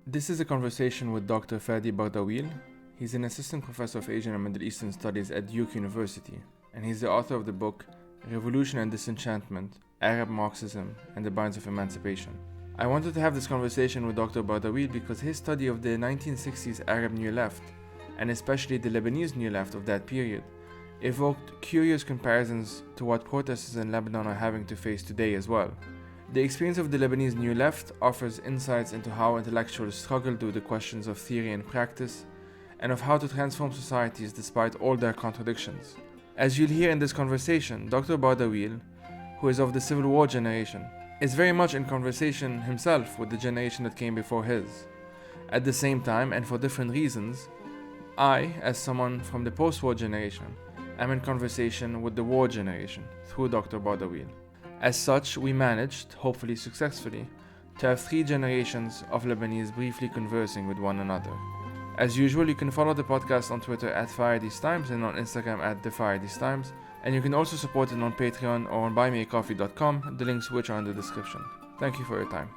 This is a conversation with Dr. Fadi Bardawil. He's an assistant professor of Asian and Middle Eastern Studies at Duke University, and he's the author of the book Revolution and Disenchantment, Arab Marxism and the Binds of Emancipation. I wanted to have this conversation with Dr. Bardawil because his study of the 1960s Arab New Left, and especially the Lebanese New Left of that period, evoked curious comparisons to what protesters in Lebanon are having to face today as well. The experience of the Lebanese New Left offers insights into how intellectuals struggled with the questions of theory and practice, and of how to transform societies despite all their contradictions. As you'll hear in this conversation, Dr. Bardawil, who is of the Civil War generation, is very much in conversation himself with the generation that came before his. At the same time, and for different reasons, I, as someone from the post-war generation, am in conversation with the war generation through Dr. Bardawil. As such, we managed, hopefully successfully, to have 3 generations of Lebanese briefly conversing with one another. As usual, you can follow the podcast on Twitter at FariDesTimes and on Instagram at TheFariDesTimes, and you can also support it on Patreon or on buymeacoffee.com, the links which are in the description. Thank you for your time.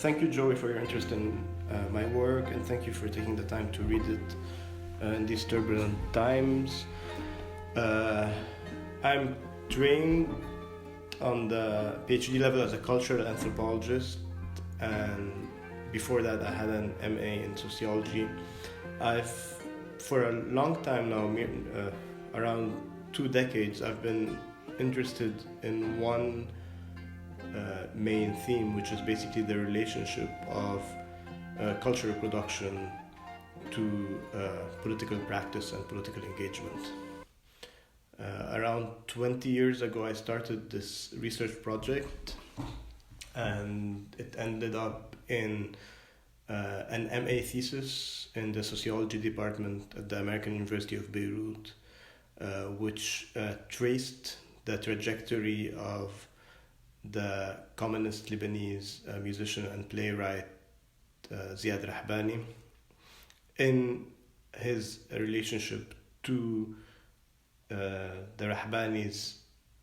Thank you, Joey, for your interest in my work, and thank you for taking the time to read it in these turbulent times. I'm trained on the PhD level as a cultural anthropologist, and before that I had an MA in sociology. For a long time now, around 2 decades, I've been interested in one main theme, which is basically the relationship of cultural production to political practice and political engagement. Around 20 years ago, I started this research project, and it ended up in an MA thesis in the sociology department at the American University of Beirut, which traced the trajectory of the communist Lebanese musician and playwright Ziad Rahbani in his relationship to the Rahbani's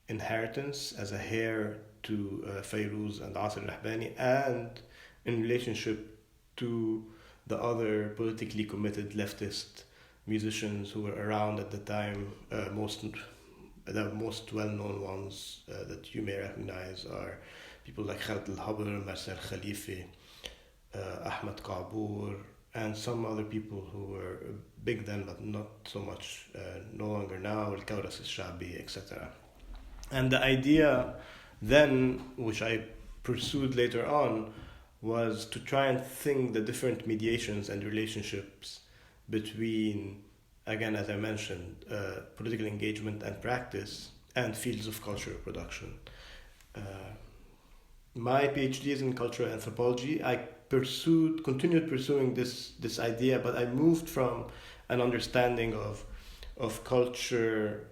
inheritance as a heir to Fairuz and Asr Rahbani, and in relationship to the other politically committed leftist musicians who were around at the time. The most well-known ones that you may recognize are people like Khaled al-Habr, Marcel Khalifi, Ahmed Qabour, and some other people who were big then but not so much, no longer now, Al-Kawras al-Shabi, etc. And the idea then, which I pursued later on, was to try and think the different mediations and relationships between, again, as I mentioned, political engagement and practice and fields of cultural production. My PhD is in cultural anthropology. I continued pursuing this idea, but I moved from an understanding of culture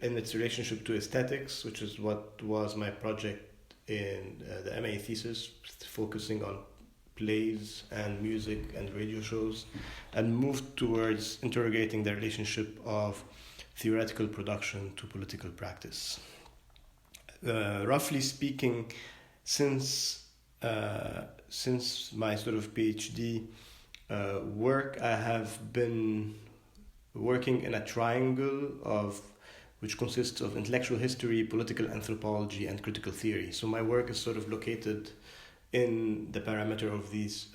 in its relationship to aesthetics, which is what was my project in the MA thesis, focusing on plays and music and radio shows, and moved towards interrogating the relationship of theoretical production to political practice. Roughly speaking, since my sort of PhD work, I have been working in a triangle which consists of intellectual history, political anthropology, and critical theory. So my work is sort of located in the parameter of these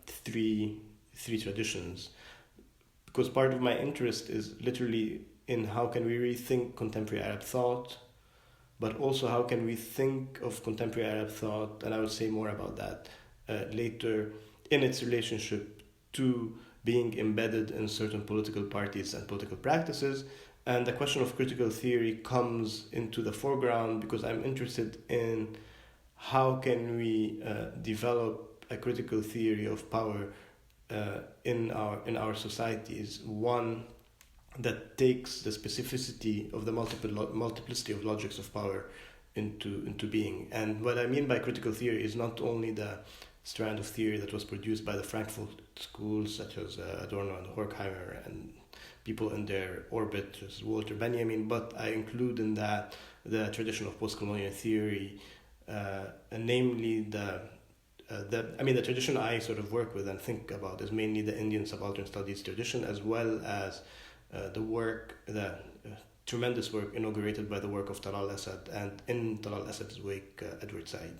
three traditions, because part of my interest is literally in how can we rethink contemporary Arab thought, but also how can we think of contemporary Arab thought, and I will say more about that later, in its relationship to being embedded in certain political parties and political practices. And the question of critical theory comes into the foreground because I'm interested in how can we develop a critical theory of power in our societies, one that takes the specificity of the multiplicity of logics of power into being. And what I mean by critical theory is not only the strand of theory that was produced by the Frankfurt schools, such as Adorno and Horkheimer, and people in their orbit, such as Walter Benjamin. But I include in that the tradition of post-colonial theory, and namely the tradition I sort of work with and think about is mainly the Indian subaltern studies tradition, as well as the tremendous work inaugurated by the work of Talal Asad, and in Talal Asad's wake, Edward Said.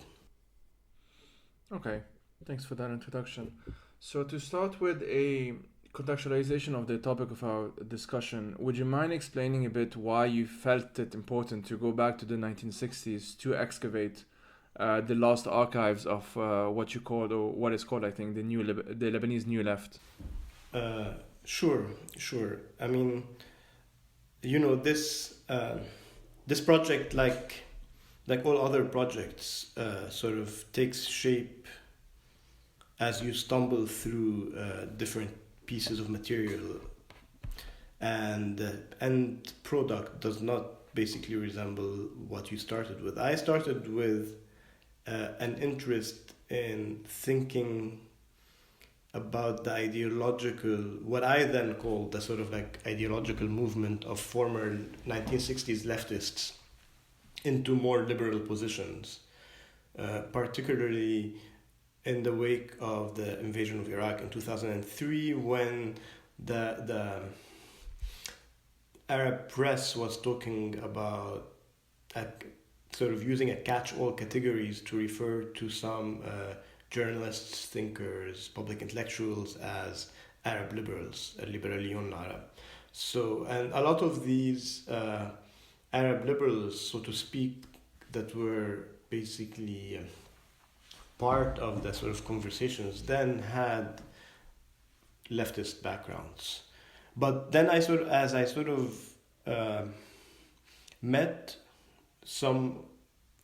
Okay, thanks for that introduction. So to start with a contextualization of the topic of our discussion, would you mind explaining a bit why you felt it important to go back to the 1960s to excavate the lost archives of what you called, or what is called, I think, the Lebanese New Left? Sure. I mean, this project, like all other projects, sort of takes shape as you stumble through different pieces of material, and the end product does not basically resemble what you started with. I started with an interest in thinking about the ideological, what I then called the sort of like ideological movement of former 1960s leftists into more liberal positions, particularly in the wake of the invasion of Iraq in 2003, when the Arab press was talking about sort of using a catch-all categories to refer to some journalists, thinkers, public intellectuals as Arab liberals, liberaliyun Arab. So, and a lot of these Arab liberals, so to speak, that were basically part of the sort of conversations then had leftist backgrounds. But then as I met some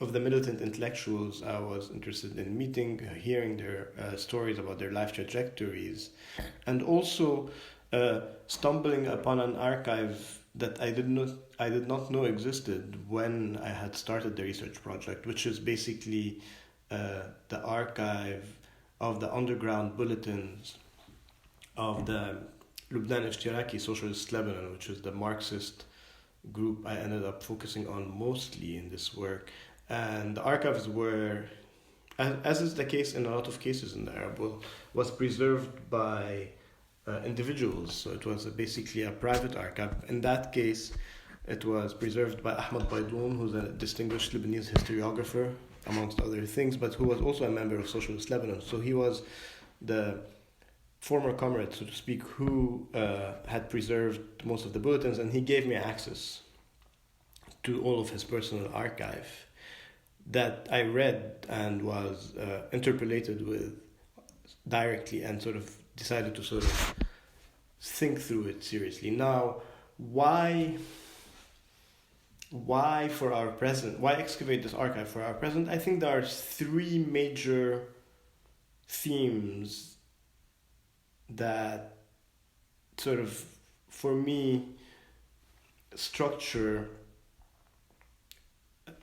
of the militant intellectuals I was interested in meeting, hearing their stories about their life trajectories, and also stumbling upon an archive that I did not know existed when I had started the research project, which is basically the archive of the underground bulletins of the Lebanon Ishtiraki Socialist Lebanon, which is the Marxist group I ended up focusing on mostly in this work. And the archives were, as is the case in a lot of cases in the Arab world, was preserved by individuals. So it was basically a private archive. In that case, it was preserved by Ahmed Baidoun, who's a distinguished Lebanese historiographer, amongst other things, but who was also a member of Socialist Lebanon. So he was the former comrade, so to speak, who had preserved most of the bulletins, and he gave me access to all of his personal archive that I read and was interpolated with directly, and sort of decided to sort of think through it seriously. Now, why for our present? Why excavate this archive for our present? I think there are three major themes that sort of, for me, structure,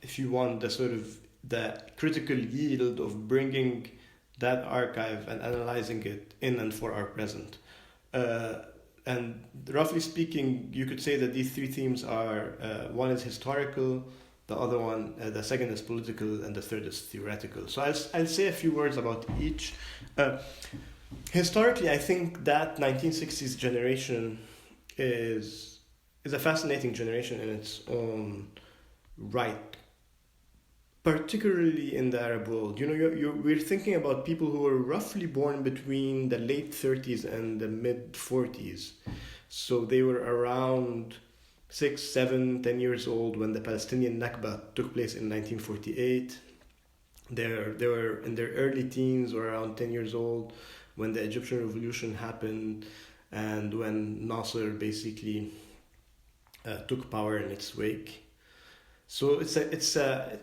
if you want, the sort of the critical yield of bringing that archive and analyzing it in and for our present. And roughly speaking, you could say that these three themes are, one is historical, the other one, the second is political, and the third is theoretical. So I'll say a few words about each. Historically, I think that 1960s generation is a fascinating generation in its own right, particularly in the Arab world. We're thinking about people who were roughly born between the late 30s and the mid 40s. So they were around 6, 7, 10 years old when the Palestinian Nakba took place in 1948. They were in their early teens or around 10 years old when the Egyptian Revolution happened, and when Nasser basically took power in its wake. So it's a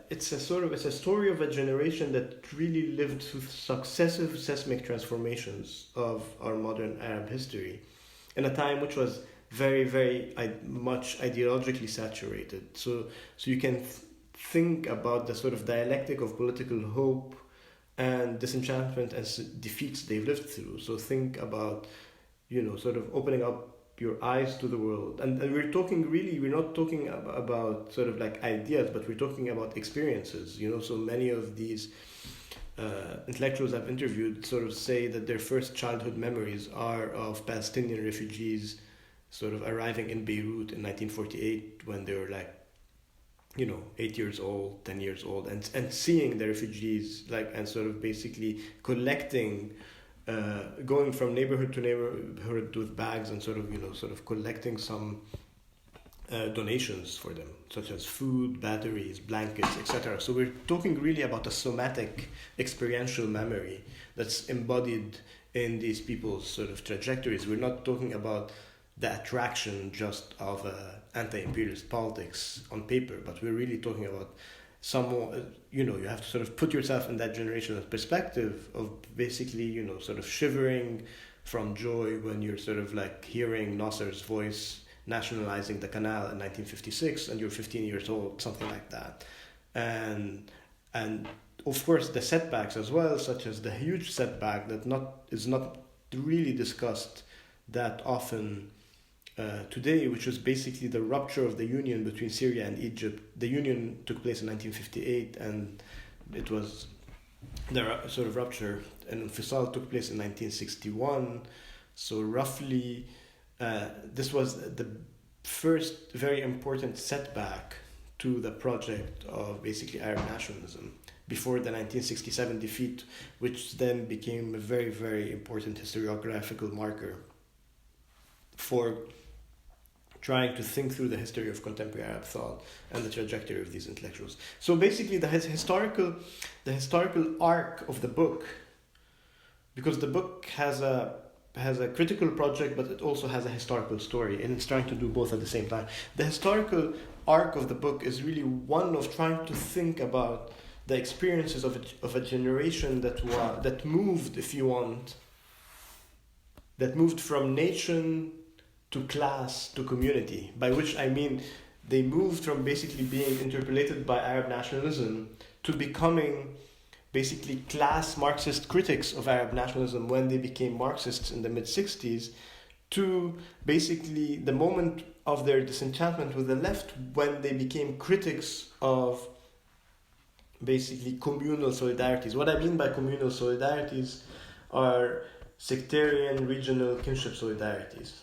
story of a generation that really lived through successive seismic transformations of our modern Arab history, in a time which was very, very much ideologically saturated. So you can think about the sort of dialectic of political hope and disenchantment as defeats they've lived through. So think about, sort of opening up your eyes to the world. And we're talking really, we're not talking about sort of like ideas, but we're talking about experiences. So many of these intellectuals I've interviewed sort of say that their first childhood memories are of Palestinian refugees sort of arriving in Beirut in 1948 when they were like, 8 years old, 10 years old, and seeing the refugees, like, and sort of basically collecting, going from neighborhood to neighborhood with bags and sort of collecting some donations for them, such as food, batteries, blankets, etc. So we're talking really about a somatic, experiential memory that's embodied in these people's sort of trajectories. We're not talking about the attraction just of anti-imperialist politics on paper, but we're really talking about you have to sort of put yourself in that generation's perspective of basically, sort of shivering from joy when you're sort of like hearing Nasser's voice nationalizing the canal in 1956 and you're 15 years old, something like that. And of course the setbacks as well, such as the huge setback that is not really discussed that often today, which was basically the rupture of the union between Syria and Egypt. The union took place in 1958, and it was the sort of rupture and infisal took place in 1961. So roughly, this was the first very important setback to the project of basically Arab nationalism before the 1967 defeat, which then became a very, very important historiographical marker for trying to think through the history of contemporary Arab thought and the trajectory of these intellectuals. So basically the historical arc of the book, because the book has a critical project, but it also has a historical story, and it's trying to do both at the same time. The historical arc of the book is really one of trying to think about the experiences of a generation that moved, if you want, that moved from nation to class to community, by which I mean they moved from basically being interpolated by Arab nationalism to becoming basically class Marxist critics of Arab nationalism when they became Marxists in the mid-60s, to basically the moment of their disenchantment with the left when they became critics of basically communal solidarities. What I mean by communal solidarities are sectarian regional kinship solidarities.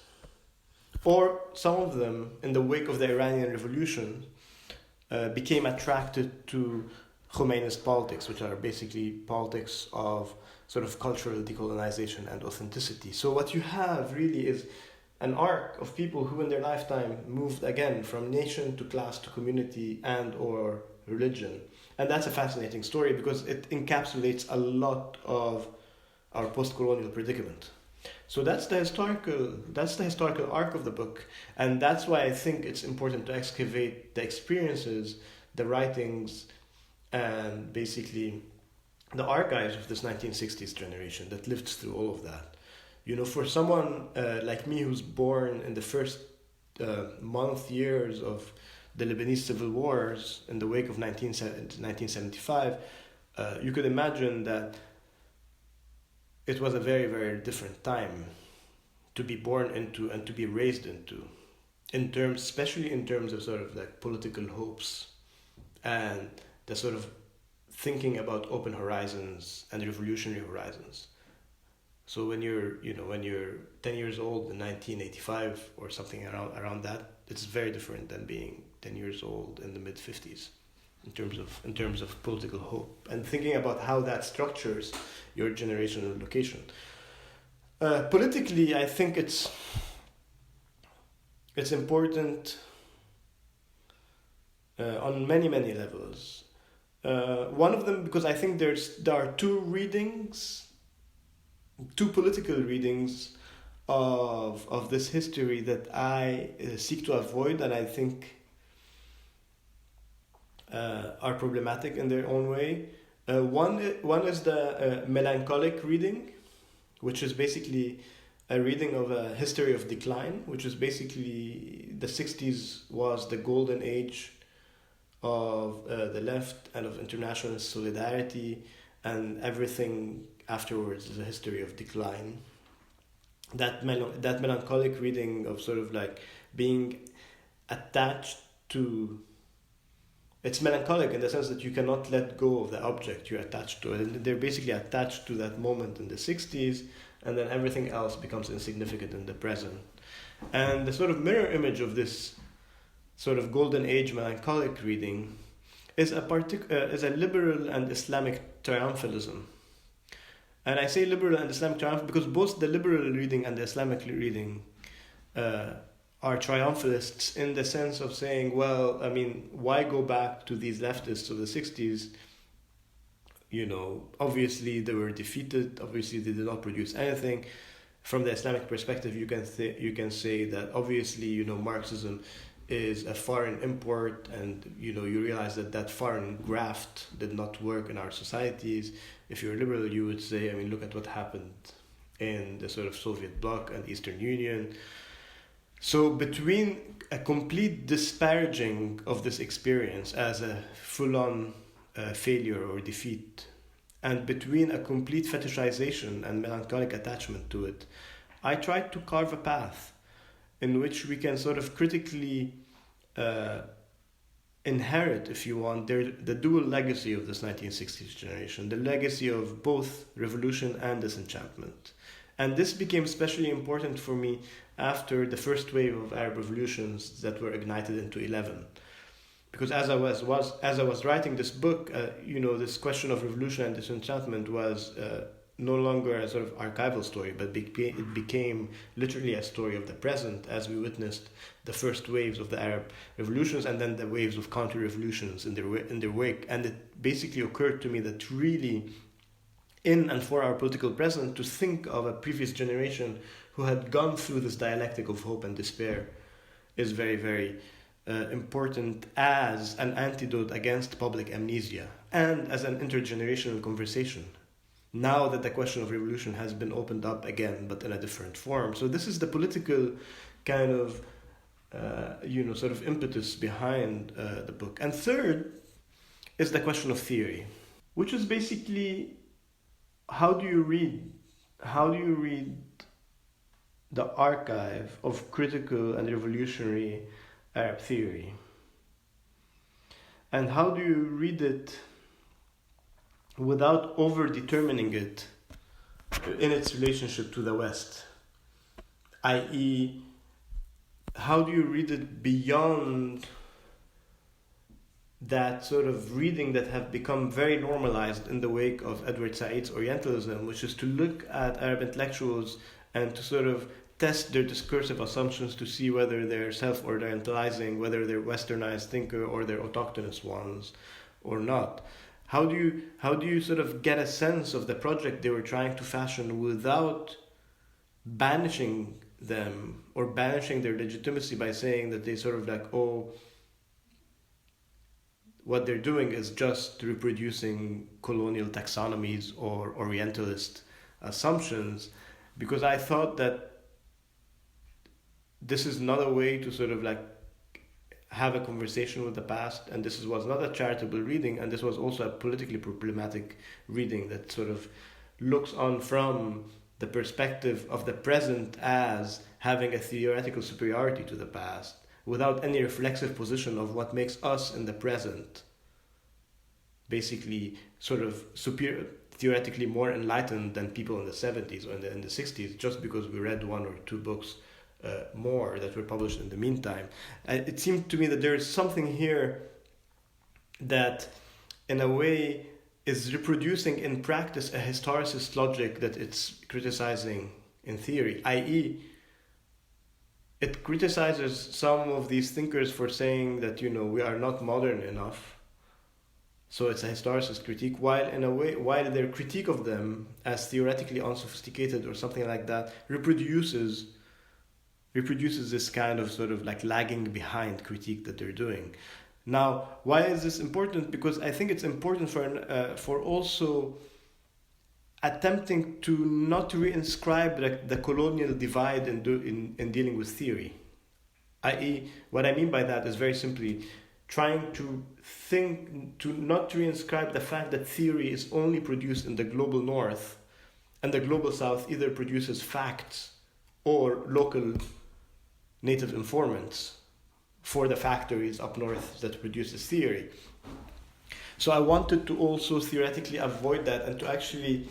Or some of them, in the wake of the Iranian Revolution, became attracted to Khomeini's politics, which are basically politics of sort of cultural decolonization and authenticity. So what you have really is an arc of people who in their lifetime moved again from nation to class to community and or religion. And that's a fascinating story because it encapsulates a lot of our post-colonial predicament. So that's the historical arc of the book, and that's why I think it's important to excavate the experiences, the writings, and basically the archives of this 1960s generation that lived through all of that. For someone like me who's born in the first years of the Lebanese civil wars in the wake of 1975, you could imagine that it was a very, very different time to be born into and to be raised into, especially in terms of sort of like political hopes and the sort of thinking about open horizons and revolutionary horizons. So when you're 10 years old in 1985 or something around that, it's very different than being 10 years old in the mid-50s. In terms of political hope and thinking about how that structures your generational location. Politically, I think it's important on many levels. One of them, because I think there are two political readings of this history that I seek to avoid, and I think are problematic in their own way. One is the melancholic reading, which is basically a reading of a history of decline, which is basically the 60s was the golden age of the left and of international solidarity and everything afterwards is a history of decline. That melancholic reading of sort of like being attached to, it's melancholic in the sense that you cannot let go of the object you're attached to, and they're basically attached to that moment in the 60s, and then everything else becomes insignificant in the present. And the sort of mirror image of this sort of golden age melancholic reading is a liberal and Islamic triumphalism. And I say liberal and Islamic triumph because both the liberal reading and the Islamic reading are triumphalists in the sense of saying, well, I mean, why go back to these leftists of the 60s? You know, obviously they were defeated, obviously they did not produce anything. From the Islamic perspective, you can say that obviously, you know, Marxism is a foreign import, and you know, you realize that foreign graft did not work in our societies. If you're liberal, you would say, I mean, look at what happened in the sort of Soviet bloc and Eastern Union. So between a complete disparaging of this experience as a full-on failure or defeat, and between a complete fetishization and melancholic attachment to it, I tried to carve a path in which we can sort of critically inherit, if you want, the dual legacy of this 1960s generation, the legacy of both revolution and disenchantment. And this became especially important for me after the first wave of Arab revolutions that were ignited into 11. Because as I was writing this book, you know, this question of revolution and disenchantment was no longer a sort of archival story, but it became literally a story of the present as we witnessed the first waves of the Arab revolutions and then the waves of counter-revolutions in their wake. And it basically occurred to me that really, in and for our political present, to think of a previous generation who had gone through this dialectic of hope and despair is very, very important as an antidote against public amnesia and as an intergenerational conversation. Now that the question of revolution has been opened up again, but in a different form. So this is the political kind of, sort of impetus behind the book. And third is the question of theory, which is basically, how do you read the archive of critical and revolutionary Arab theory? And how do you read it without over-determining it in its relationship to the West? I.e., how do you read it beyond that sort of reading that have become very normalized in the wake of Edward Said's Orientalism, which is to look at Arab intellectuals and to sort of test their discursive assumptions to see whether they're self-orientalizing, whether they're westernized thinker or they're autochthonous ones or not. How do you sort of get a sense of the project they were trying to fashion without banishing them or banishing their legitimacy by saying that they sort of like, oh, what they're doing is just reproducing colonial taxonomies or Orientalist assumptions? Because I thought that this is not a way to sort of like have a conversation with the past, and this was not a charitable reading, and this was also a politically problematic reading that sort of looks on from the perspective of the present as having a theoretical superiority to the past without any reflexive position of what makes us in the present basically sort of superior, theoretically more enlightened than people in the 70s or in the 60s, just because we read one or two books more that were published in the meantime. It seemed to me that there is something here that in a way is reproducing in practice a historicist logic that it's criticizing in theory, i.e. it criticizes some of these thinkers for saying that, you know, we are not modern enough. So it's a historicist critique, while their critique of them as theoretically unsophisticated or something like that reproduces this kind of sort of like lagging behind critique that they're doing. Now, why is this important? Because I think it's important for also attempting to not reinscribe the colonial divide in dealing with theory. I.e., what I mean by that is very simply, trying to think, to not reinscribe the fact that theory is only produced in the global north, and the global south either produces facts or local native informants for the factories up north that produces theory. So I wanted to also theoretically avoid that, and to actually,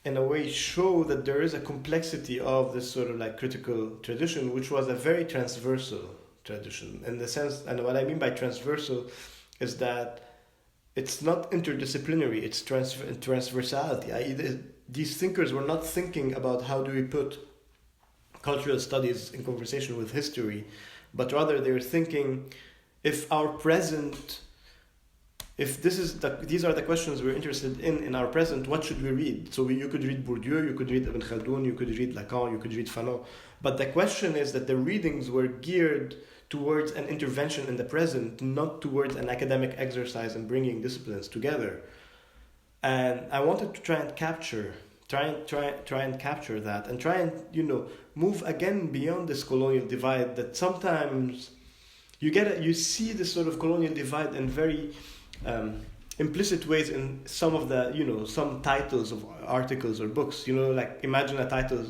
in a way, show that there is a complexity of this sort of like critical tradition, which was a very transversal tradition in the sense, and what I mean by transversal is that it's not interdisciplinary, it's transversality, i.e. these thinkers were not thinking about how do we put cultural studies in conversation with history, but rather they were thinking, if our present, if these are the questions we're interested in our present, what should we read? So you could read Bourdieu, you could read Ibn Khaldun, you could read Lacan, you could read Fanon. But the question is that the readings were geared towards an intervention in the present, not towards an academic exercise in bringing disciplines together. And I wanted to try and capture that, and try and move again beyond this colonial divide that sometimes you see this sort of colonial divide in very implicit ways in some of the some titles of articles or books. Like imagine a title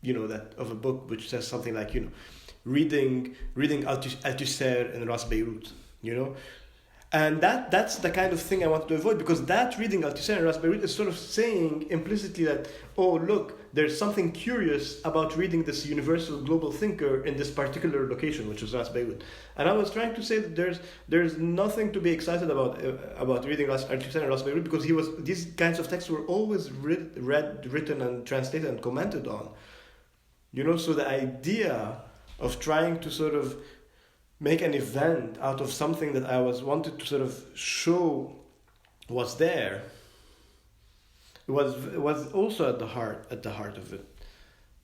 that of a book which says something like reading Althusser in Ras Beirut, and that's the kind of thing I wanted to avoid, because that reading Althusser in Ras Beirut is sort of saying implicitly that, oh look, there's something curious about reading this universal global thinker in this particular location, which is Ras Beirut. And I was trying to say that there's nothing to be excited about reading Althusser in Ras Beirut, because these kinds of texts were always read, written and translated and commented on. So the idea of trying to sort of make an event out of something that I wanted to sort of show was there was also at the heart of it.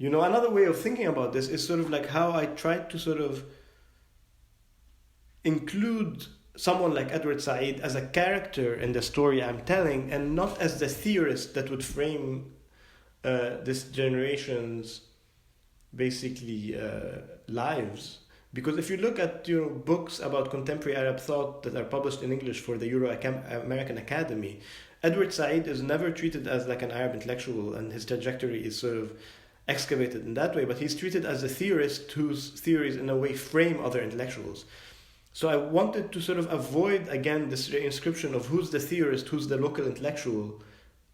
Another way of thinking about this is sort of like how I tried to sort of include someone like Edward Said as a character in the story I'm telling, and not as the theorist that would frame this generation's basically lives. Because if you look at books about contemporary Arab thought that are published in English for the Euro-American Academy, Edward Said is never treated as like an Arab intellectual, and his trajectory is sort of excavated in that way, but he's treated as a theorist whose theories in a way frame other intellectuals. So I wanted to sort of avoid again this inscription of who's the theorist, who's the local intellectual,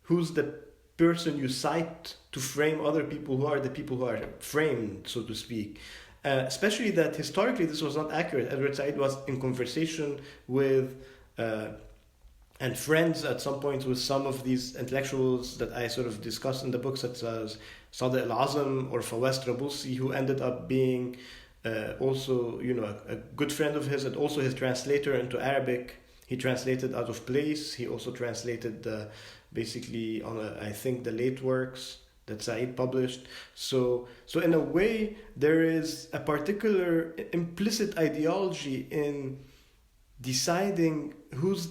who's the person you cite to frame other people, who are the people who are framed, so to speak. Especially that historically this was not accurate. Edward Said was in conversation with and friends at some point with some of these intellectuals that I sort of discussed in the book, such as Sadiq al-Azam or Fawaz Trabulsi, who ended up being also a good friend of his, and also his translator into Arabic. He translated Out of Place. He also translated basically on I think the late works that Said published. So in a way, there is a particular implicit ideology in deciding who's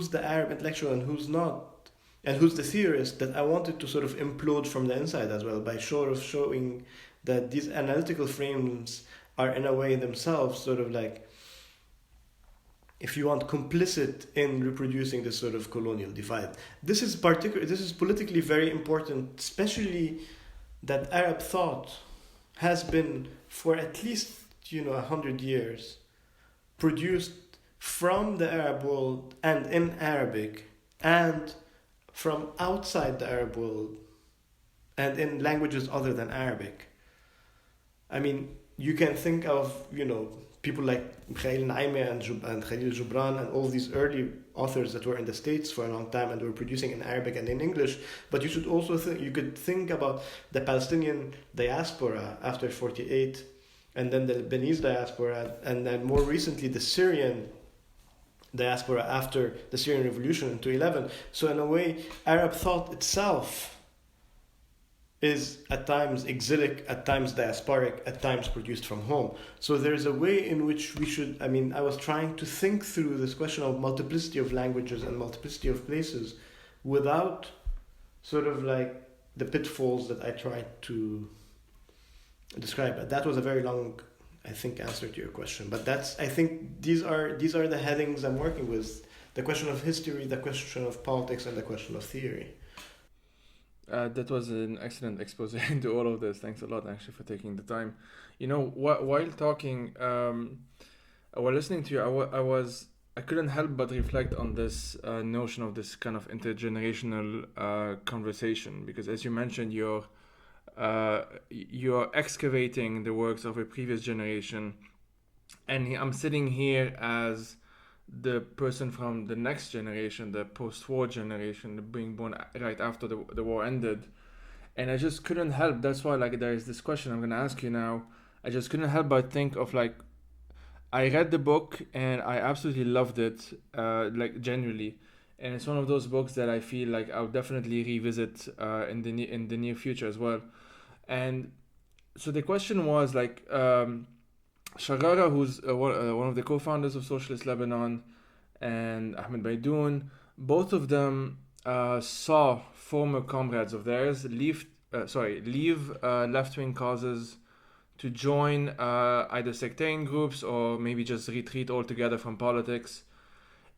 the Arab intellectual and who's not, and who's the theorist, that I wanted to sort of implode from the inside as well, by showing that these analytical frames are in a way themselves sort of like, if you want, complicit in reproducing this sort of colonial divide. This is politically very important, especially that Arab thought has been for at least 100 years produced from the Arab world and in Arabic, and from outside the Arab world and in languages other than Arabic. I mean, you can think of people like Mikhail Naimi and Khalil Gibran and all these early authors that were in the States for a long time and were producing in Arabic and in English. But you should also could think about the Palestinian diaspora after 48, and then the Lebanese diaspora, and then more recently the Syrian diaspora after the Syrian Revolution in 2011. So in a way, Arab thought itself is at times exilic, at times diasporic, at times produced from home. So there's a way in which we should, I was trying to think through this question of multiplicity of languages and multiplicity of places without sort of like the pitfalls that I tried to describe. That was a very long I think, answer to your question. But I think these are the headings I'm working with: the question of history, the question of politics, and the question of theory. That was an excellent expose into all of this. Thanks a lot, actually, for taking the time. While talking, while listening to you, I couldn't help but reflect on this notion of this kind of intergenerational conversation, because as you mentioned, you're excavating the works of a previous generation, and I'm sitting here as the person from the next generation, the post-war generation, being born right after the war ended, and I just couldn't help. That's why, like, there is this question I'm gonna ask you now. I just couldn't help but think of, like, I read the book and I absolutely loved it, like, genuinely. And it's one of those books that I feel like I'll definitely revisit in the near future as well. And so the question was, like, Shagara, who's one of the co-founders of Socialist Lebanon, and Ahmed Baidoun, both of them saw former comrades of theirs leave left-wing causes to join either sectarian groups or maybe just retreat altogether from politics.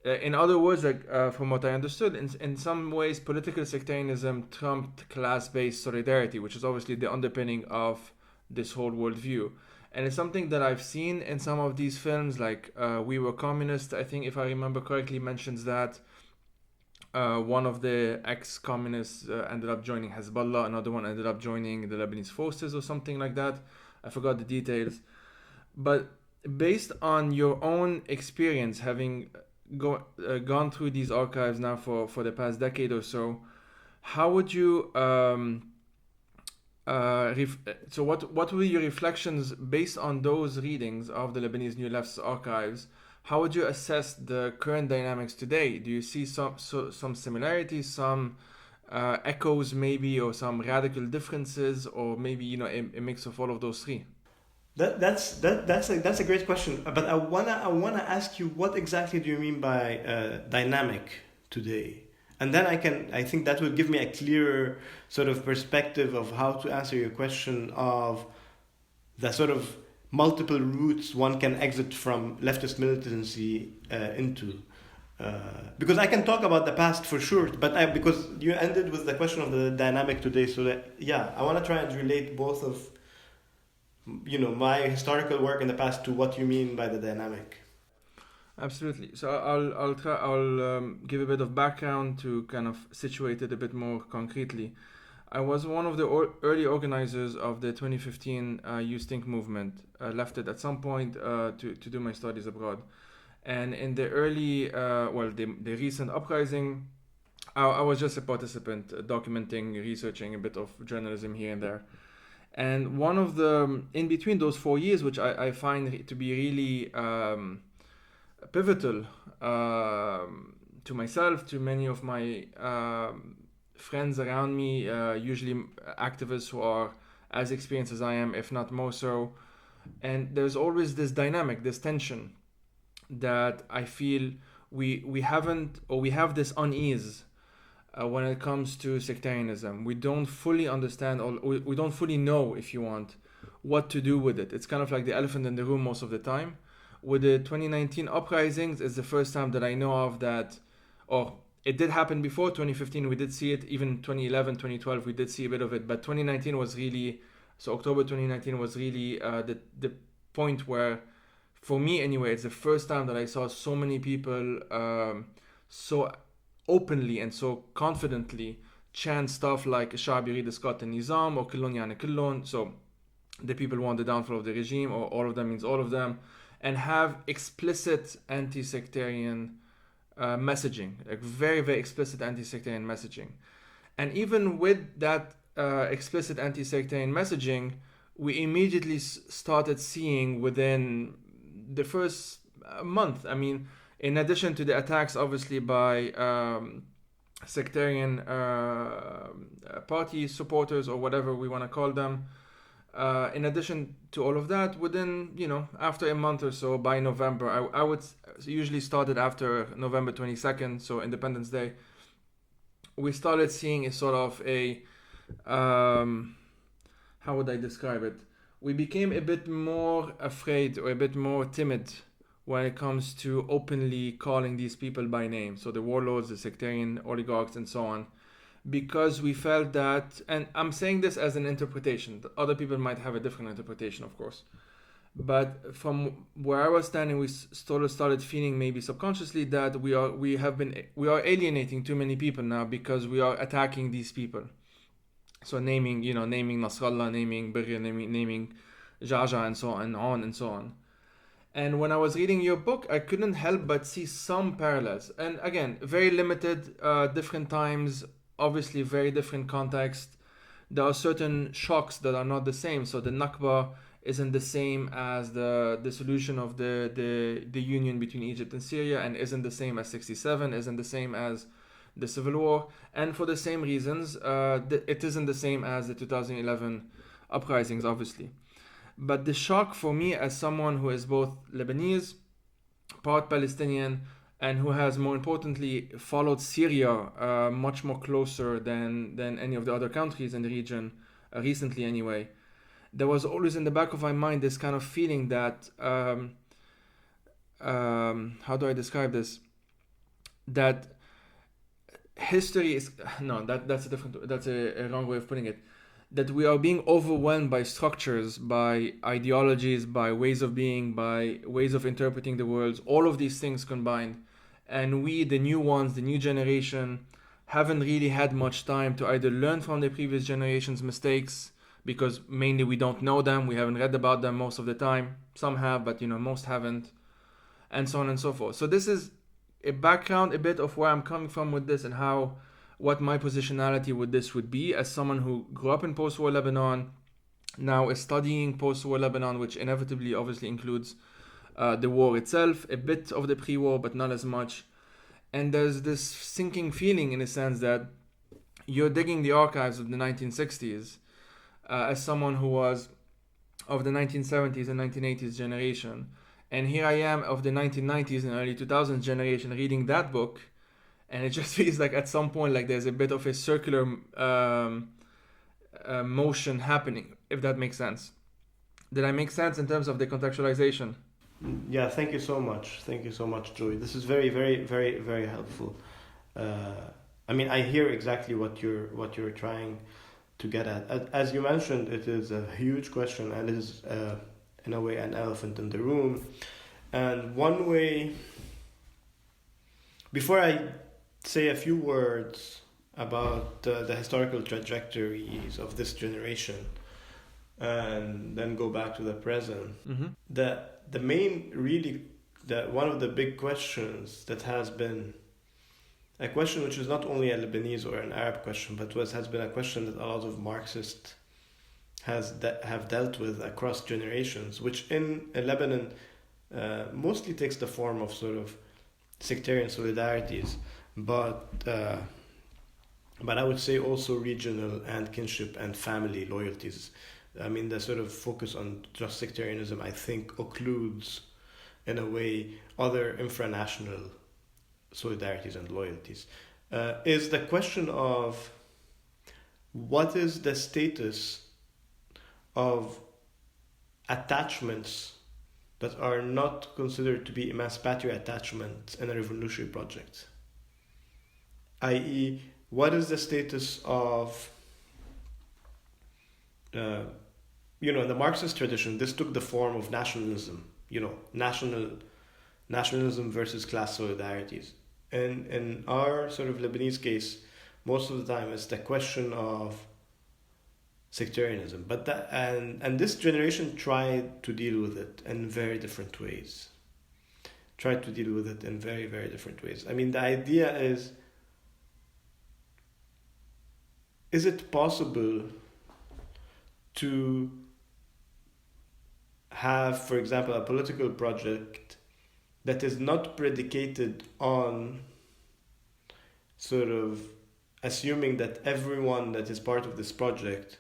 In other words, like, from what I understood, in some ways, political sectarianism trumped class-based solidarity, which is obviously the underpinning of this whole worldview. And it's something that I've seen in some of these films, like We Were Communists, I think, if I remember correctly, mentions that. One of the ex-communists ended up joining Hezbollah, another one ended up joining the Lebanese forces or something like that. I forgot the details. But based on your own experience, having gone through these archives now for the past decade or so, how would you so what were your reflections based on those readings of the Lebanese New Left's archives? How would you assess the current dynamics today? Do you see some similarities, some echoes maybe, or some radical differences, or maybe a mix of all of those three? That's a great question. But I wanna ask you, what exactly do you mean by dynamic today? And then I think that will give me a clearer sort of perspective of how to answer your question of the sort of multiple routes one can exit from leftist militancy into. Because I can talk about the past for sure, but because you ended with the question of the dynamic today, so that, yeah, I want to try and relate both of my historical work in the past to what you mean by the dynamic. Absolutely. So I'll give a bit of background to kind of situate it a bit more concretely. I was one of the early organizers of the 2015 Youth Think movement. Left it at some point to do my studies abroad. And in the early, the recent uprising, I was just a participant, documenting, researching a bit of journalism here and there. And one of the, in between those 4 years, which I find to be really pivotal to myself, to many of my friends around me, usually activists who are as experienced as I am, if not more so. And there's always this dynamic, this tension that I feel we haven't, or we have this unease when it comes to sectarianism. We don't fully understand, or we don't fully know, if you want, what to do with it. It's kind of like the elephant in the room most of the time. With the 2019 uprisings, it's the first time that I know of that, or it did happen before 2015, we did see it, even 2011, 2012, we did see a bit of it, but 2019 was really, so October 2019 was really the point where, for me anyway, it's the first time that I saw so many people so openly and so confidently chant stuff like Sha'bi Yurid Isqat al-Nizam or Kullun Yani Kullun, so the people want the downfall of the regime, or all of them means all of them, and have explicit anti-sectarian messaging, like very, very explicit anti-sectarian messaging. And even with that explicit anti-sectarian messaging, we immediately started seeing within the first month, I mean, in addition to the attacks obviously by sectarian party supporters, or whatever we want to call them, in addition to all of that, within, after a month or so, by November, I would usually started after November 22nd, so Independence Day, we started seeing a sort of a, how would I describe it? we became a bit more afraid or a bit more timid when it comes to openly calling these people by name. So the warlords, the sectarian oligarchs, and so on, because we felt that, and I'm saying this as an interpretation, other people might have a different interpretation, of course. But from where I was standing, we sort of started feeling, maybe subconsciously, that we are alienating too many people now because we are attacking these people. So naming Nasrallah, naming Birya, naming Jaja, and so on and so on. And when I was reading your book, I couldn't help but see some parallels. And again, very limited, different times, obviously very different context. There are certain shocks that are not the same. So the Nakba isn't the same as the dissolution of the union between Egypt and Syria, and isn't the same as 67, isn't the same as the Civil War. And for the same reasons, it isn't the same as the 2011 uprisings, obviously. But the shock for me, as someone who is both Lebanese, part Palestinian, and who has, more importantly, followed Syria much more closer than any of the other countries in the region, recently anyway, there was always in the back of my mind this kind of feeling that, how do I describe this? That history is, that's a wrong way of putting it. That we are being overwhelmed by structures, by ideologies, by ways of being, by ways of interpreting the world, all of these things combined. And we, the new ones, the new generation, haven't really had much time to either learn from the previous generation's mistakes, because mainly we don't know them, we haven't read about them most of the time. Some have, but most haven't, and so on and so forth. So this is a background a bit of where I'm coming from with this, and what my positionality with this would be, as someone who grew up in post-war Lebanon, now is studying post-war Lebanon, which inevitably obviously includes the war itself, a bit of the pre-war, but not as much. And there's this sinking feeling, in a sense, that you're digging the archives of the 1960s, as someone who was of the 1970s and 1980s generation. And here I am of the 1990s and early 2000s generation reading that book. And it just feels like at some point, like there's a bit of a circular motion happening, if that makes sense. Did I make sense in terms of the contextualization? Yeah, thank you so much. Thank you so much, Joey. This is very, very, very, very helpful. I hear exactly what you're trying to get at. As you mentioned, it is a huge question, and it is, in a way, an elephant in the room. And one way, before I say a few words about the historical trajectories of this generation, and then go back to the present, the main, really, one of the big questions that has been a question which is not only a Lebanese or an Arab question, but has been a question that a lot of Marxists have dealt with across generations, which in Lebanon mostly takes the form of sort of sectarian solidarities, but I would say also regional and kinship and family loyalties. The sort of focus on just sectarianism, I think, occludes, in a way, other infranational solidarities and loyalties. Is the question of what is the status of attachments that are not considered to be emancipatory attachments in a revolutionary project? i.e., what is the status of, in the Marxist tradition, this took the form of nationalism, nationalism versus class solidarities. In our sort of Lebanese case, most of the time it's the question of sectarianism. But and this generation tried to deal with it in very different ways. The idea is it possible to have, for example, a political project that is not predicated on sort of assuming that everyone that is part of this project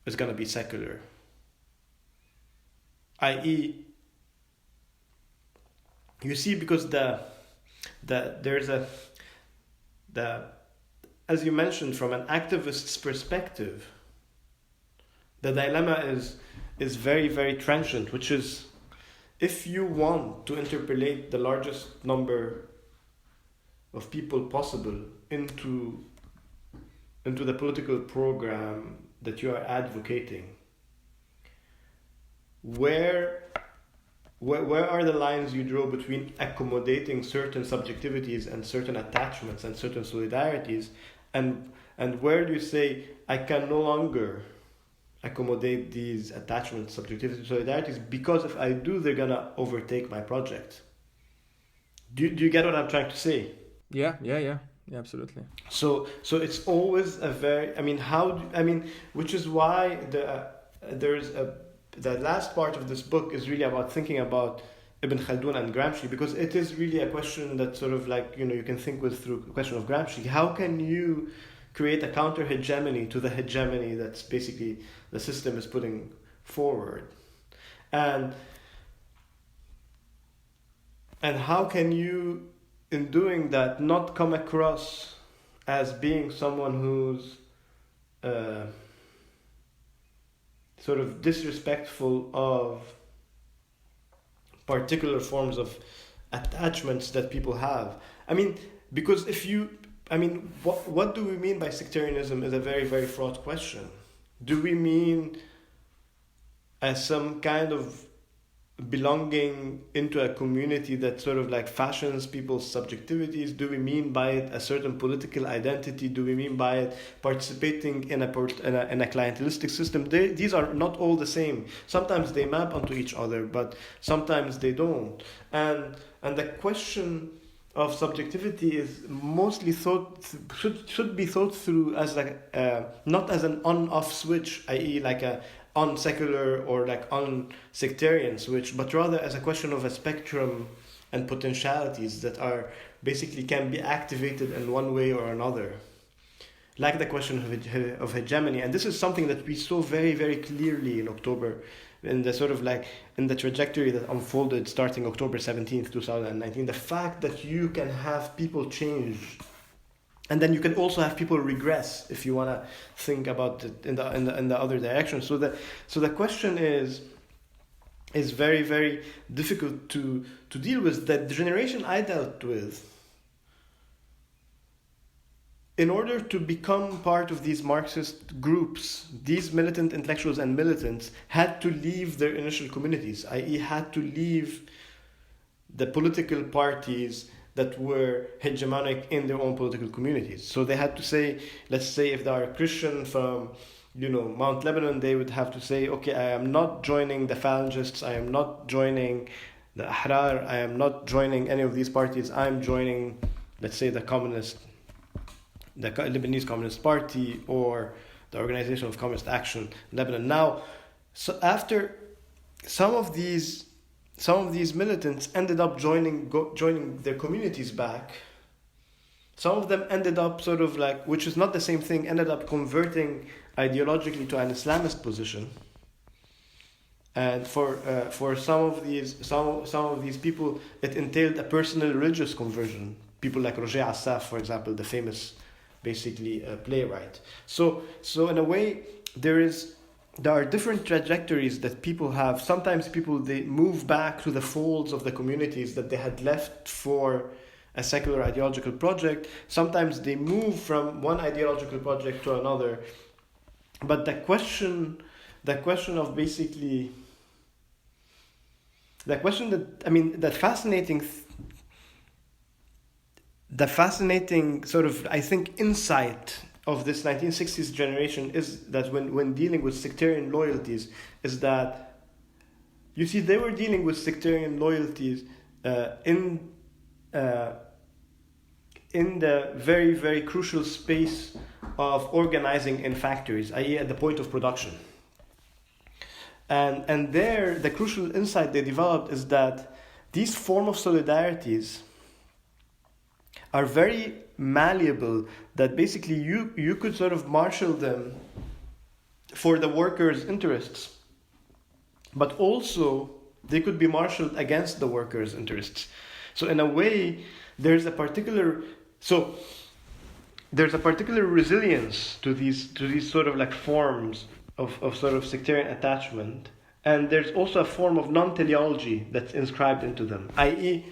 is going to be secular? i.e., you see, because there's as you mentioned, from an activist's perspective, the dilemma is very, very transient, which is, if you want to interpolate the largest number of people possible into the political program that you are advocating, where are the lines you draw between accommodating certain subjectivities and certain attachments and certain solidarities, and where do you say, I can no longer accommodate these attachments, subjectivities, solidarities, because if I do, they're gonna overtake my project. Do you get what I'm trying to say? Yeah, absolutely. So it's always a very, which is why the last part of this book is really about thinking about Ibn Khaldun and Gramsci, because it is really a question that sort of like, you can think with through the question of Gramsci. How can you create a counter hegemony to the hegemony that's basically the system is putting forward? And how can you, in doing that, not come across as being someone who's sort of disrespectful of particular forms of attachments that people have? Because what do we mean by sectarianism is a very, very fraught question. Do we mean as some kind of belonging into a community that sort of like fashions people's subjectivities? Do we mean by it a certain political identity? Do we mean by it participating in a clientelistic system? These are not all the same. Sometimes they map onto each other, but sometimes they don't. And the question of subjectivity is mostly should be thought through as not as an on-off switch, i.e. like a on-secular or like on-sectarian switch, but rather as a question of a spectrum and potentialities that are basically can be activated in one way or another. Like the question of hegemony. And this is something that we saw very, very clearly in October, in the sort of like in the trajectory that unfolded starting October 17th, 2019. The fact that you can have people change, and then you can also have people regress if you want to think about it in the other direction. So the question is very, very difficult to deal with. That the generation I dealt with, in order to become part of these Marxist groups, these militant intellectuals and militants had to leave their initial communities, i.e. had to leave the political parties that were hegemonic in their own political communities. So they had to say, let's say if they are Christian from, Mount Lebanon, they would have to say, okay, I am not joining the Phalangists, I am not joining the Ahrar, I am not joining any of these parties, I'm joining, let's say, the Lebanese Communist Party or the Organization of Communist Action Lebanon. Now, so after some of these militants ended up joining their communities back. Some of them ended up sort of like, which is not the same thing, ended up converting ideologically to an Islamist position. And for some of these people, it entailed a personal religious conversion. People like Roger Assaf, for example, the famous, basically, playwright. So in a way, there are different trajectories that people have. Sometimes they move back to the folds of the communities that they had left for a secular ideological project. Sometimes they move from one ideological project to another. But the question of basically, the fascinating sort of, I think, insight of this 1960s generation is that when dealing with sectarian loyalties, is that, you see, they were dealing with sectarian loyalties in the very, very crucial space of organizing in factories, i.e. at the point of production. And there, the crucial insight they developed is that these form of solidarities are very malleable, that basically you could sort of marshal them for the workers' interests, but also they could be marshaled against the workers' interests. So in a way, there's a particular resilience to these sort of like forms of sort of sectarian attachment, And there's also a form of non-teleology that's inscribed into them, i.e.,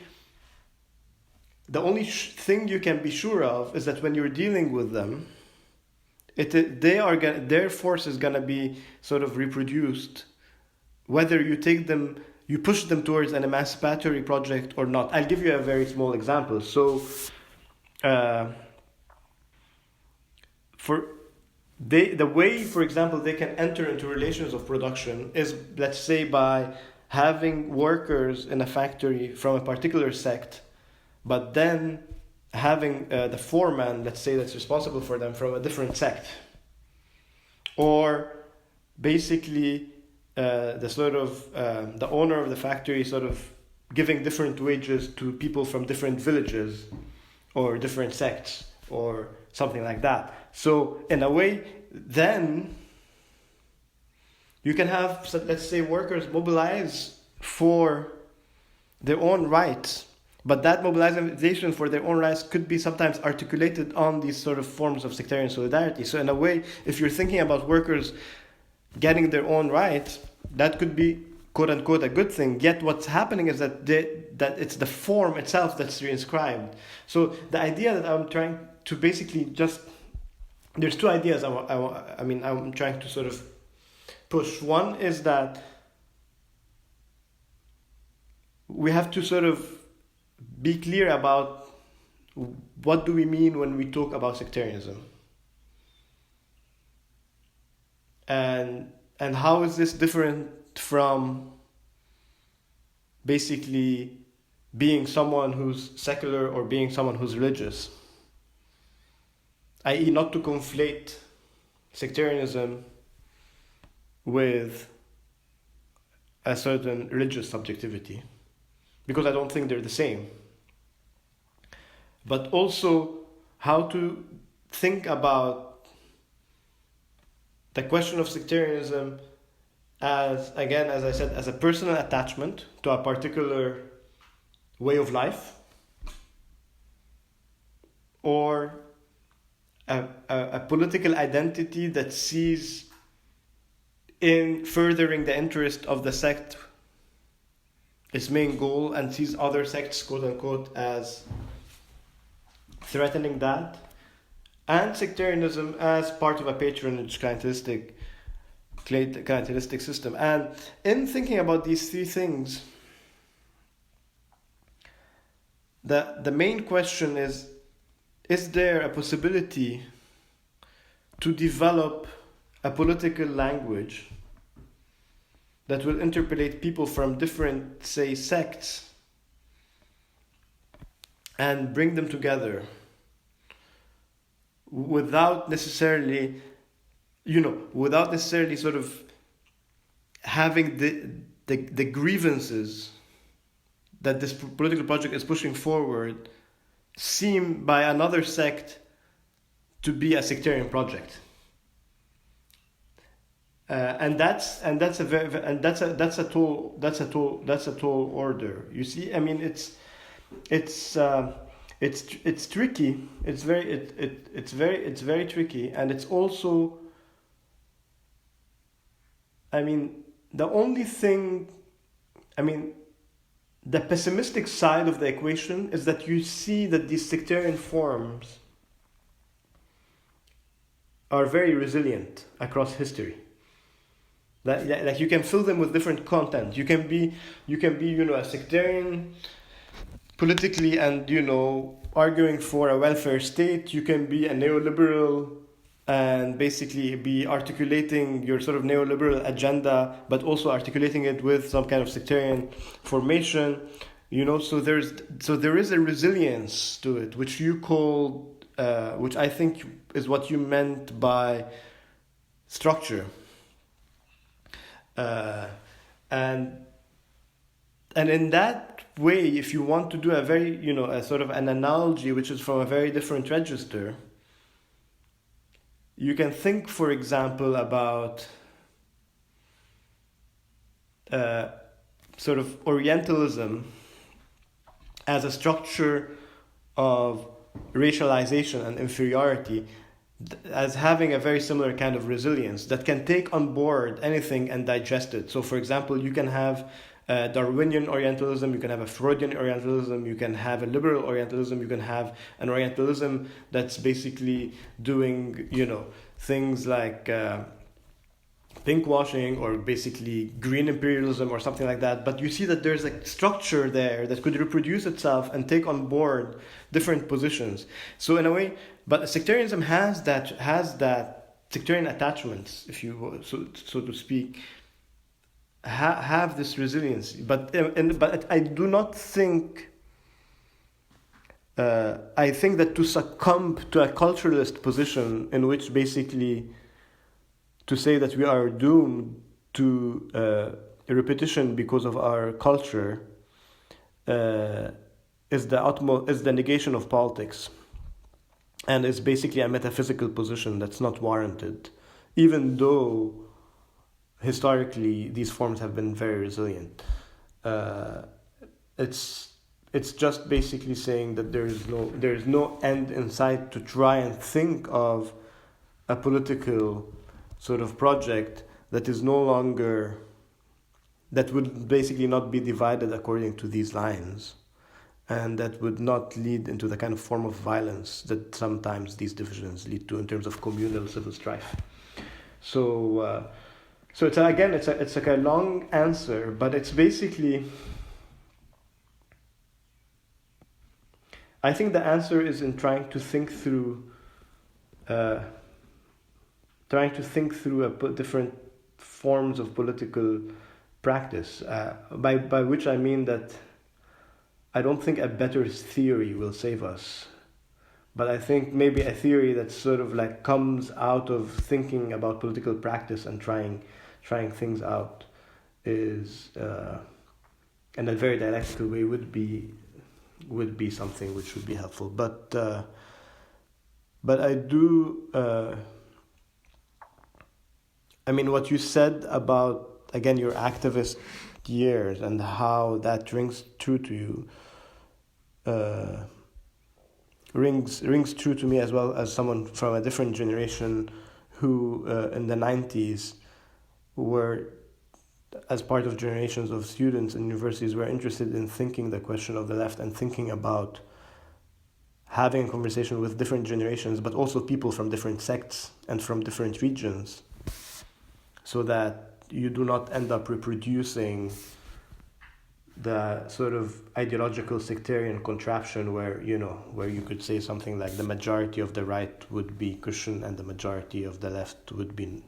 the only thing you can be sure of is that when you're dealing with them, their force is gonna be sort of reproduced, whether you push them towards an emancipatory project or not. I'll give you a very small example. So, the way, for example, they can enter into relations of production is, let's say, by having workers in a factory from a particular sect, but then having the foreman, let's say, that's responsible for them from a different sect. Or basically the owner of the factory sort of giving different wages to people from different villages or different sects or something like that. So in a way, then you can have, let's say, workers mobilize for their own rights, but that mobilization for their own rights could be sometimes articulated on these sort of forms of sectarian solidarity. So in a way, if you're thinking about workers getting their own rights, that could be quote unquote a good thing. Yet what's happening is that it's the form itself that's reinscribed. So the idea that I'm trying to basically there's two ideas I'm trying to sort of push. One is that we have to sort of be clear about what do we mean when we talk about sectarianism, and how is this different from basically being someone who's secular or being someone who's religious, i.e. not to conflate sectarianism with a certain religious subjectivity, because I don't think they're the same. But also how to think about the question of sectarianism as, again, as I said, as a personal attachment to a particular way of life, or a political identity that sees in furthering the interest of the sect its main goal and sees other sects, quote unquote, as threatening that, and sectarianism as part of a patronage clientelistic system. And in thinking about these three things, the main question is there a possibility to develop a political language that will interpolate people from different, say, sects and bring them together without necessarily sort of having the grievances that this political project is pushing forward seem by another sect to be a sectarian project. And that's a tall order. You see, I mean, it's tricky. It's very tricky, and it's also, I mean, the pessimistic side of the equation is that you see that these sectarian forms are very resilient across history. Like you can fill them with different content. You can be a sectarian politically and arguing for a welfare state. You can be a neoliberal and basically be articulating your sort of neoliberal agenda, but also articulating it with some kind of sectarian formation. So there is a resilience to it, which you called, which I think is what you meant by structure. And in that way, if you want to do a very, a sort of an analogy which is from a very different register, you can think, for example, about sort of Orientalism as a structure of racialization and inferiority as having a very similar kind of resilience that can take on board anything and digest it. So, for example, you can have Darwinian Orientalism, you can have a Freudian Orientalism, you can have a liberal Orientalism, you can have an Orientalism that's basically doing, things like pinkwashing or basically green imperialism or something like that. But you see that there's a structure there that could reproduce itself and take on board different positions. So in a way, but sectarianism has that sectarian attachments, if you will, so to speak, have this resilience. But I do not think. I think that to succumb to a culturalist position in which basically to say that we are doomed to a repetition because of our culture is the negation of politics, and is basically a metaphysical position that's not warranted, even though historically these forms have been very resilient. It's just basically saying that there is no end in sight to try and think of a political sort of project that is no longer, that would basically not be divided according to these lines, and that would not lead into the kind of form of violence that sometimes these divisions lead to in terms of communal civil strife. So it's like a long answer, but it's basically, I think the answer is in trying to think through different forms of political practice, by which I mean that I don't think a better theory will save us, but I think maybe a theory that sort of like comes out of thinking about political practice and trying things out is, in a very dialectical way, would be something which would be helpful. But I do. I mean, what you said about, again, your activist years and how that rings true to you, rings true to me as well, as someone from a different generation who in the 90s were, as part of generations of students in universities, were interested in thinking the question of the left and thinking about having a conversation with different generations, but also people from different sects and from different regions, so that you do not end up reproducing the sort of ideological sectarian contraption where you could say something like the majority of the right would be Christian and the majority of the left would be,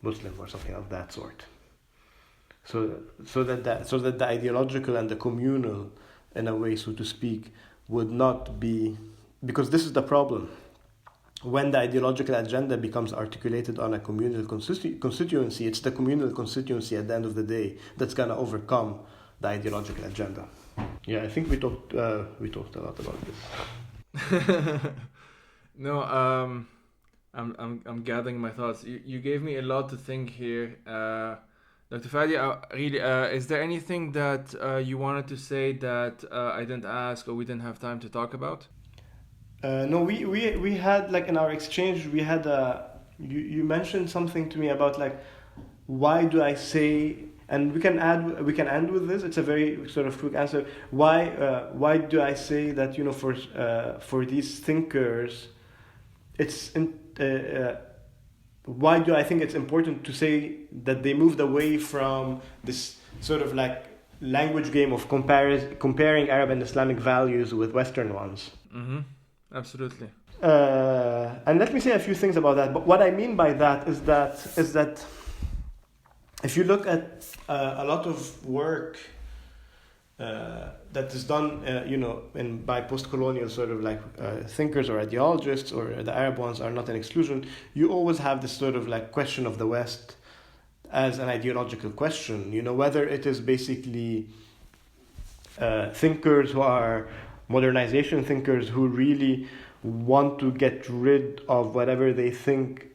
Muslim or something of that sort. So that the ideological and the communal, in a way, so to speak, would not be, because this is the problem. When the ideological agenda becomes articulated on a communal constituency, it's the communal constituency at the end of the day that's gonna overcome the ideological agenda. Yeah, I think we talked a lot about this. No, I'm gathering my thoughts. You gave me a lot to think here, Dr. Fadi. Really, is there anything that you wanted to say that I didn't ask or we didn't have time to talk about? No, we had, like, in our exchange, we had you mentioned something to me about, like, why do I say, and we can end with this. It's a very sort of quick answer. Why do I say that, for these thinkers, why do I think it's important to say that they moved away from this sort of like language game of comparing Arab and Islamic values with Western ones? Mm-hmm. Absolutely. And let me say a few things about that. But what I mean by that is that if you look at a lot of work that is done, by post-colonial sort of like thinkers or ideologists, or the Arab ones are not an exclusion, you always have this sort of like question of the West as an ideological question. Whether it is basically thinkers who are modernization thinkers who really want to get rid of whatever they think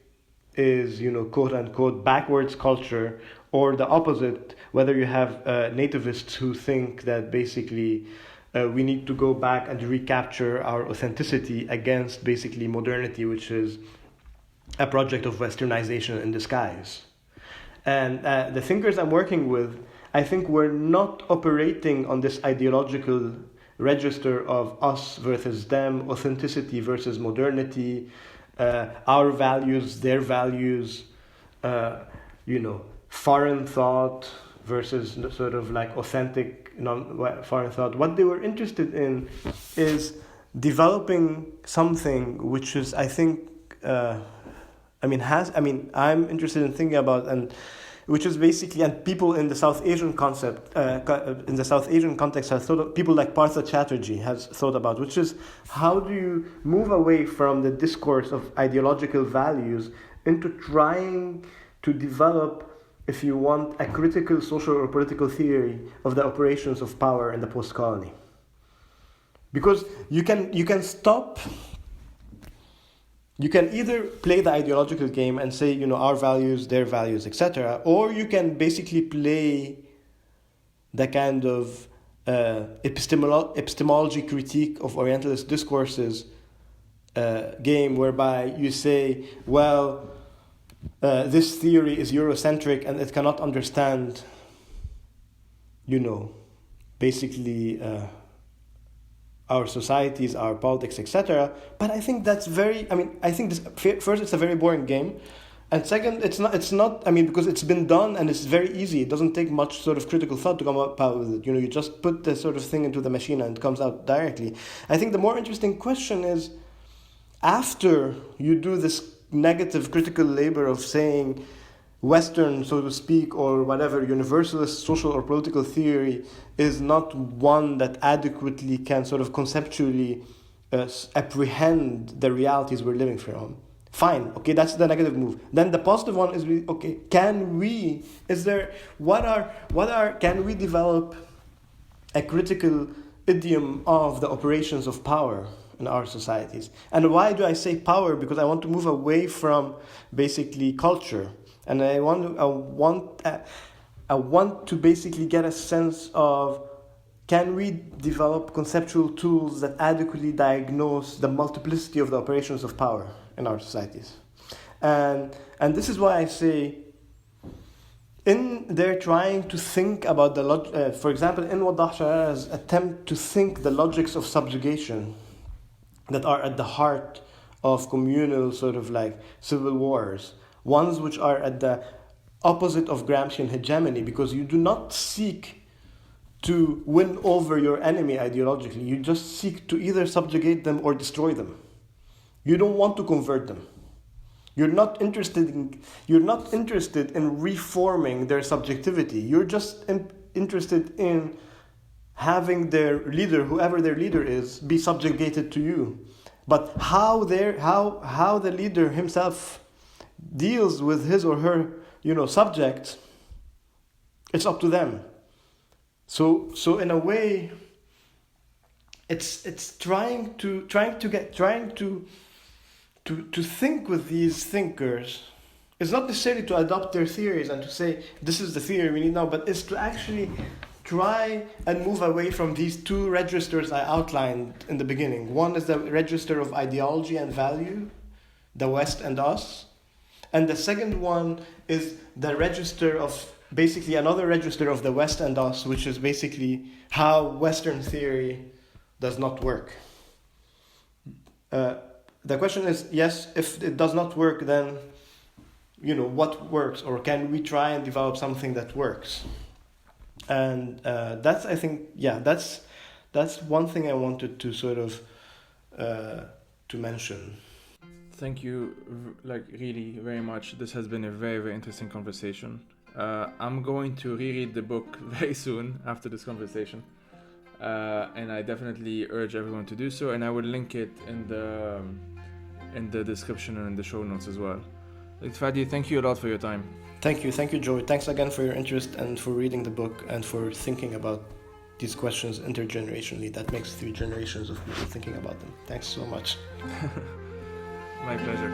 is, quote unquote, backwards culture, or the opposite, whether you have nativists who think that basically we need to go back and recapture our authenticity against basically modernity, which is a project of westernization in disguise. And the thinkers I'm working with, I think we're not operating on this ideological register of us versus them, authenticity versus modernity, our values, their values, foreign thought versus sort of like authentic foreign thought. What they were interested in is developing something which is, I think, I'm interested in thinking about, and which is basically, and people in the South Asian context have thought of, people like Partha Chatterjee has thought about, which is how do you move away from the discourse of ideological values into trying to develop, if you want, a critical social or political theory of the operations of power in the post-colony. Because you can stop. You can either play the ideological game and say, our values, their values, etc., or you can basically play the kind of epistemology critique of Orientalist discourses game, whereby you say, well, this theory is Eurocentric and it cannot understand, basically our societies, our politics, etc. But I think that's first, it's a very boring game. And second, it's not, because it's been done and it's very easy. It doesn't take much sort of critical thought to come up with it. You just put the sort of thing into the machine and it comes out directly. I think the more interesting question is, after you do this negative critical labor of saying Western, so to speak, or whatever, universalist social or political theory is not one that adequately can sort of conceptually apprehend the realities we're living from. Fine, okay, that's the negative move. Then the positive one is, can we develop a critical idiom of the operations of power in our societies? And why do I say power? Because I want to move away from basically culture. And I want to basically get a sense of, can we develop conceptual tools that adequately diagnose the multiplicity of the operations of power in our societies? And this is why I say, they're trying to think about for example, in Wadah Sharara's attempt to think the logics of subjugation that are at the heart of communal sort of like civil wars, ones which are at the opposite of Gramscian hegemony, because you do not seek to win over your enemy ideologically. You just seek to either subjugate them or destroy them. You don't want to convert them. You're not interested in reforming their subjectivity. You're just interested in having their leader, whoever their leader is, be subjugated to you. But how the leader himself deals with his or her, subject, it's up to them. So in a way, it's trying to think with these thinkers. It's not necessarily to adopt their theories and to say this is the theory we need now, but it's to actually try and move away from these two registers I outlined in the beginning. One is the register of ideology and value, the West and us. And the second one is the register of, basically another register of the West and us, which is basically how Western theory does not work. The question is, yes, if it does not work, then, what works? Or can we try and develop something that works? And that's, I think, that's one thing I wanted to sort of to mention. Thank you, really very much. This has been a very, very interesting conversation. I'm going to reread the book very soon after this conversation. And I definitely urge everyone to do so. And I will link it in the description and in the show notes as well. Fadi, thank you a lot for your time. Thank you, Joey. Thanks again for your interest and for reading the book and for thinking about these questions intergenerationally. That makes 3 generations of people thinking about them. Thanks so much. My pleasure.